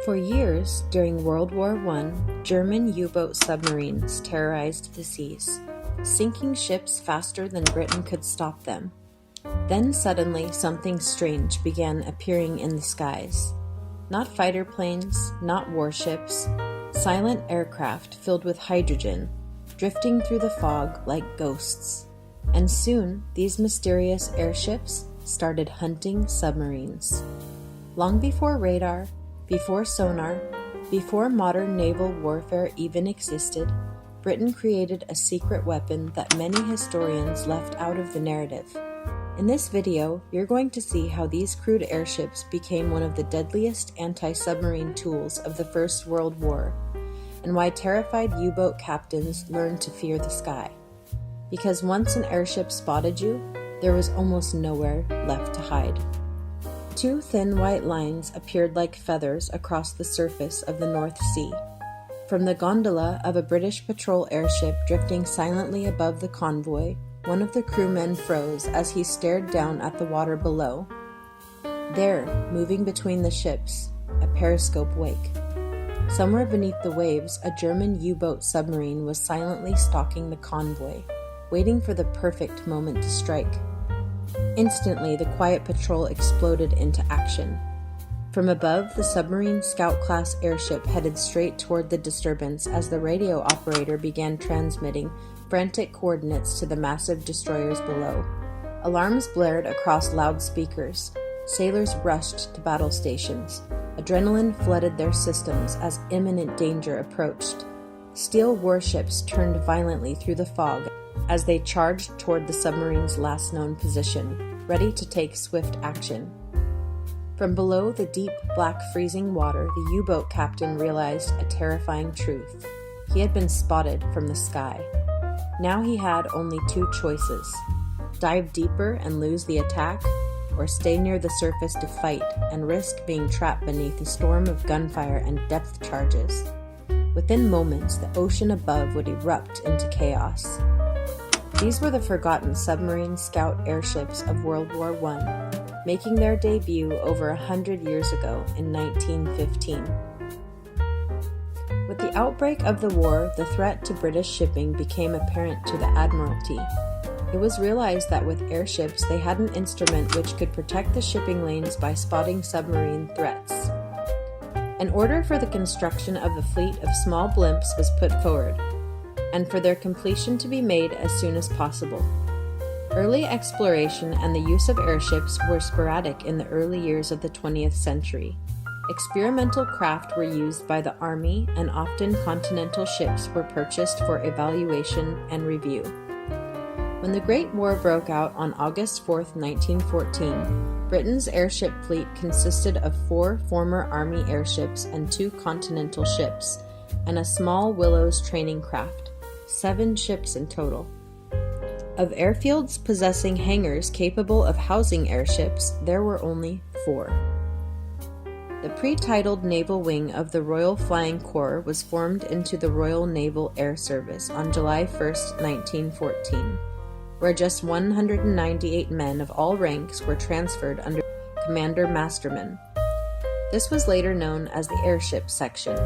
For years, during World War I, German U-boat submarines terrorized the seas, sinking ships faster than Britain could stop them. Then suddenly something strange began appearing in the skies. Not fighter planes, not warships, silent aircraft filled with hydrogen, drifting through the fog like ghosts. And soon, these mysterious airships started hunting submarines. Long before radar, before sonar, before modern naval warfare even existed, Britain created a secret weapon that many historians left out of the narrative. In this video, you're going to see how these crude airships became one of the deadliest anti-submarine tools of the First World War, and why terrified U-boat captains learned to fear the sky. Because once an airship spotted you, there was almost nowhere left to hide. Two thin white lines appeared like feathers across the surface of the North Sea. From the gondola of a British patrol airship drifting silently above the convoy, one of the crewmen froze as he stared down at the water below. There, moving between the ships, a periscope wake. Somewhere beneath the waves, a German U-boat submarine was silently stalking the convoy, waiting for the perfect moment to strike. Instantly, the quiet patrol exploded into action. From above, the Submarine Scout class airship headed straight toward the disturbance as the radio operator began transmitting frantic coordinates to the massive destroyers below. Alarms blared across loudspeakers. Sailors rushed to battle stations. Adrenaline flooded their systems as imminent danger approached. Steel warships turned violently through the fog as they charged toward the submarine's last known position, ready to take swift action. From below the deep, black, freezing water, the U-boat captain realized a terrifying truth. He had been spotted from the sky. Now he had only two choices: dive deeper and lose the attack, or stay near the surface to fight and risk being trapped beneath a storm of gunfire and depth charges. Within moments, the ocean above would erupt into chaos. These were the forgotten Submarine Scout airships of World War I, making their debut over 100 years ago in 1915. With the outbreak of the war, the threat to British shipping became apparent to the Admiralty. It was realized that with airships, they had an instrument which could protect the shipping lanes by spotting submarine threats. An order for the construction of a fleet of small blimps was put forward, and for their completion to be made as soon as possible. Early exploration and the use of airships were sporadic in the early years of the 20th century. Experimental craft were used by the Army, and often continental ships were purchased for evaluation and review. When the Great War broke out on August 4, 1914, Britain's airship fleet consisted of 4 former Army airships and 2 continental ships, and a small Willows training craft, 7 ships in total. Of airfields possessing hangars capable of housing airships, there were only 4. The pre-titled naval wing of the Royal Flying Corps was formed into the Royal Naval Air Service on July 1, 1914, where just 198 men of all ranks were transferred under Commander Masterman. This was later known as the Airship Section.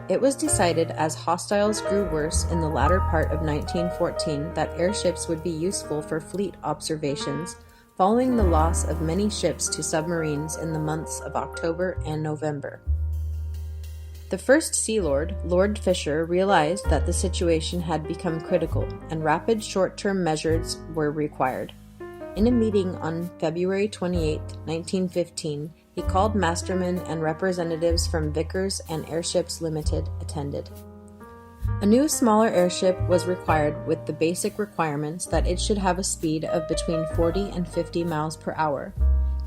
It was decided as hostiles grew worse in the latter part of 1914 that airships would be useful for fleet observations following the loss of many ships to submarines in the months of October and November. The first Sea Lord, Lord Fisher, realized that the situation had become critical and rapid short-term measures were required. In a meeting on February 28, 1915, he called Masterman, and representatives from Vickers and Airships Limited attended. A new smaller airship was required with the basic requirements that it should have a speed of between 40 and 50 miles per hour,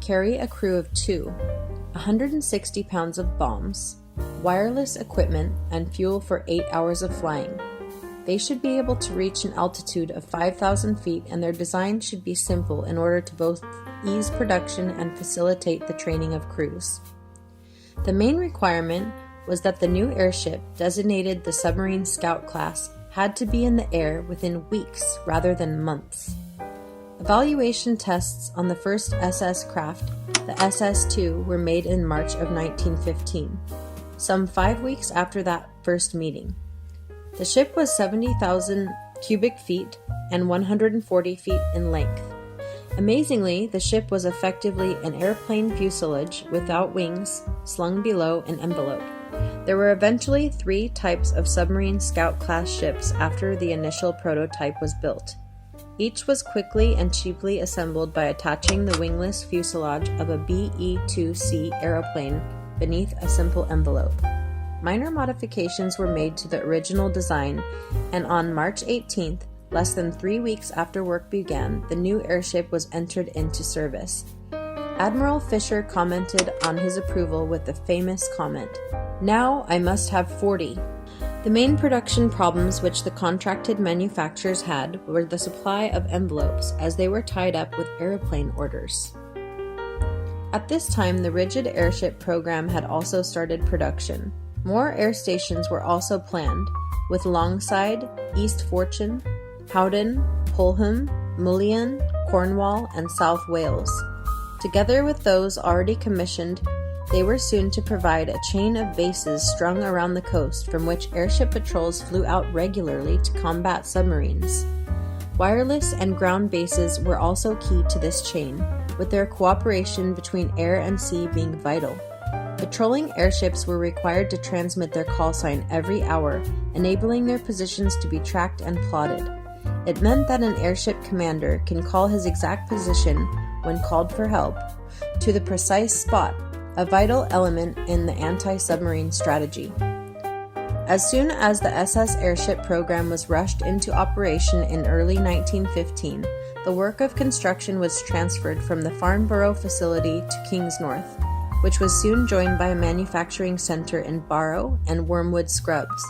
carry a crew of 2, 160 pounds of bombs, wireless equipment, and fuel for 8 hours of flying. They should be able to reach an altitude of 5,000 feet, and their design should be simple in order to both ease production and facilitate the training of crews. The main requirement was that the new airship, designated the Submarine Scout class, had to be in the air within weeks rather than months. Evaluation tests on the first SS craft, the SS-2, were made in March of 1915. some 5 weeks after that first meeting. The ship was 70,000 cubic feet and 140 feet in length. Amazingly, the ship was effectively an airplane fuselage without wings, slung below an envelope. There were eventually 3 types of Submarine Scout class ships after the initial prototype was built. Each was quickly and cheaply assembled by attaching the wingless fuselage of a BE-2C aeroplane beneath a simple envelope. Minor modifications were made to the original design, and on March 18th, less than 3 weeks after work began, the new airship was entered into service. Admiral Fisher commented on his approval with the famous comment, "Now I must have 40. The main production problems which the contracted manufacturers had were the supply of envelopes, as they were tied up with airplane orders. At this time, the rigid airship program had also started production. More air stations were also planned, with Longside, East Fortune, Howden, Pulham, Mullion, Cornwall, and South Wales. Together with those already commissioned, they were soon to provide a chain of bases strung around the coast from which airship patrols flew out regularly to combat submarines. Wireless and ground bases were also key to this chain, with their cooperation between air and sea being vital. Patrolling airships were required to transmit their call sign every hour, enabling their positions to be tracked and plotted. It meant that an airship commander can call his exact position, when called for help, to the precise spot, a vital element in the anti-submarine strategy. As soon as the SS Airship program was rushed into operation in early 1915, the work of construction was transferred from the Farnborough facility to Kingsnorth, which was soon joined by a manufacturing center in Barrow and Wormwood Scrubs.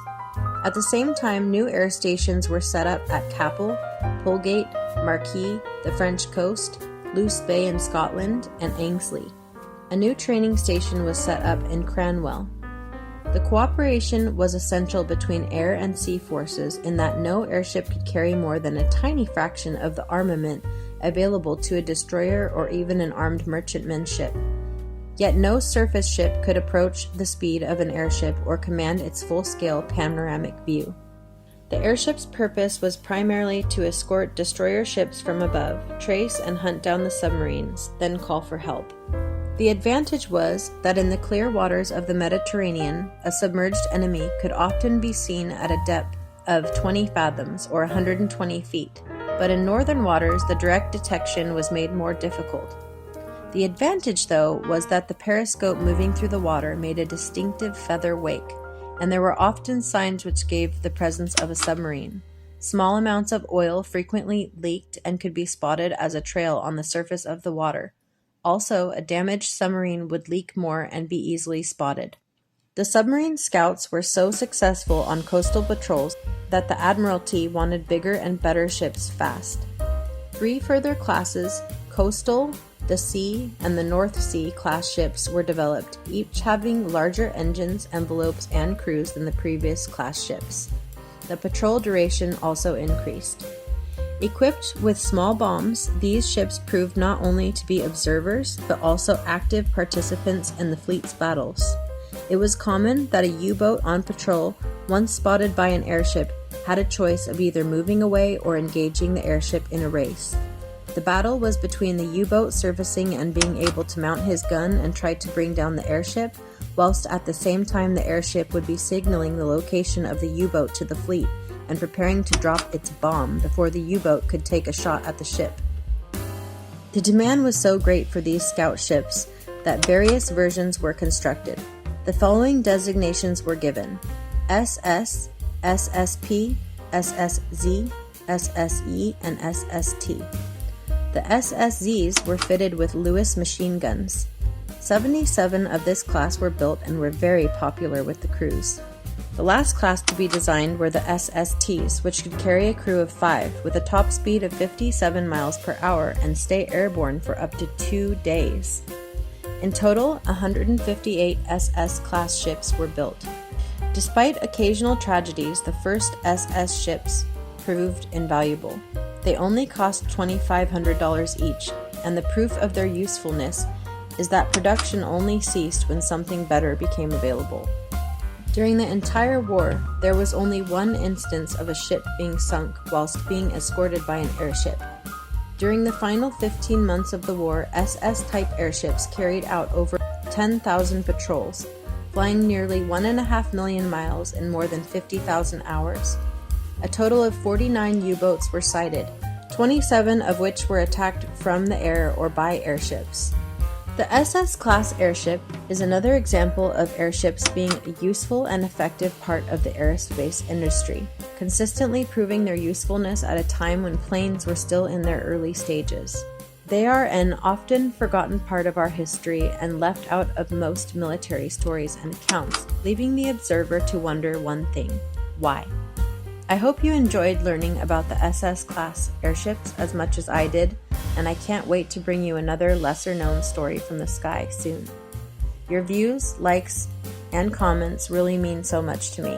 At the same time, new air stations were set up at Capel, Polegate, Marquis, the French coast, Luce Bay in Scotland, and Ainsley. A new training station was set up in Cranwell. The cooperation was essential between air and sea forces in that no airship could carry more than a tiny fraction of the armament available to a destroyer or even an armed merchantman ship. Yet no surface ship could approach the speed of an airship or command its full-scale panoramic view. The airship's purpose was primarily to escort destroyer ships from above, trace and hunt down the submarines, then call for help. The advantage was that in the clear waters of the Mediterranean, a submerged enemy could often be seen at a depth of 20 fathoms or 120 feet, but in northern waters the direct detection was made more difficult. The advantage, though, was that the periscope moving through the water made a distinctive feather wake, and there were often signs which gave the presence of a submarine. Small amounts of oil frequently leaked and could be spotted as a trail on the surface of the water. Also, a damaged submarine would leak more and be easily spotted. The submarine scouts were so successful on coastal patrols that the Admiralty wanted bigger and better ships fast. 3 further classes, coastal, the Sea, and the North Sea class ships were developed, each having larger engines, envelopes, and crews than the previous class ships. The patrol duration also increased. Equipped with small bombs, these ships proved not only to be observers, but also active participants in the fleet's battles. It was common that a U-boat on patrol, once spotted by an airship, had a choice of either moving away or engaging the airship in a race. The battle was between the U-boat surfacing and being able to mount his gun and try to bring down the airship, whilst at the same time the airship would be signaling the location of the U-boat to the fleet and preparing to drop its bomb before the U-boat could take a shot at the ship. The demand was so great for these scout ships that various versions were constructed. The following designations were given: SS, SSP, SSZ, SSE, and SST. The SSZs were fitted with Lewis machine guns. 77 of this class were built and were very popular with the crews. The last class to be designed were the SSTs, which could carry a crew of 5 with a top speed of 57 miles per hour and stay airborne for up to 2 days. In total, 158 SS class ships were built. Despite occasional tragedies, the first SS ships proved invaluable. They only cost $2,500 each, and the proof of their usefulness is that production only ceased when something better became available. During the entire war, there was only one instance of a ship being sunk whilst being escorted by an airship. During the final 15 months of the war, SS-type airships carried out over 10,000 patrols, flying nearly 1.5 million miles in more than 50,000 hours. A total of 49 U-boats were sighted, 27 of which were attacked from the air or by airships. The SS-class airship is another example of airships being a useful and effective part of the aerospace industry, consistently proving their usefulness at a time when planes were still in their early stages. They are an often forgotten part of our history and left out of most military stories and accounts, leaving the observer to wonder one thing: why? I hope you enjoyed learning about the SS-class airships as much as I did, and I can't wait to bring you another lesser-known story from the sky soon. Your views, likes, and comments really mean so much to me.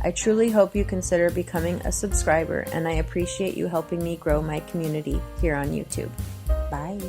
I truly hope you consider becoming a subscriber, and I appreciate you helping me grow my community here on YouTube. Bye!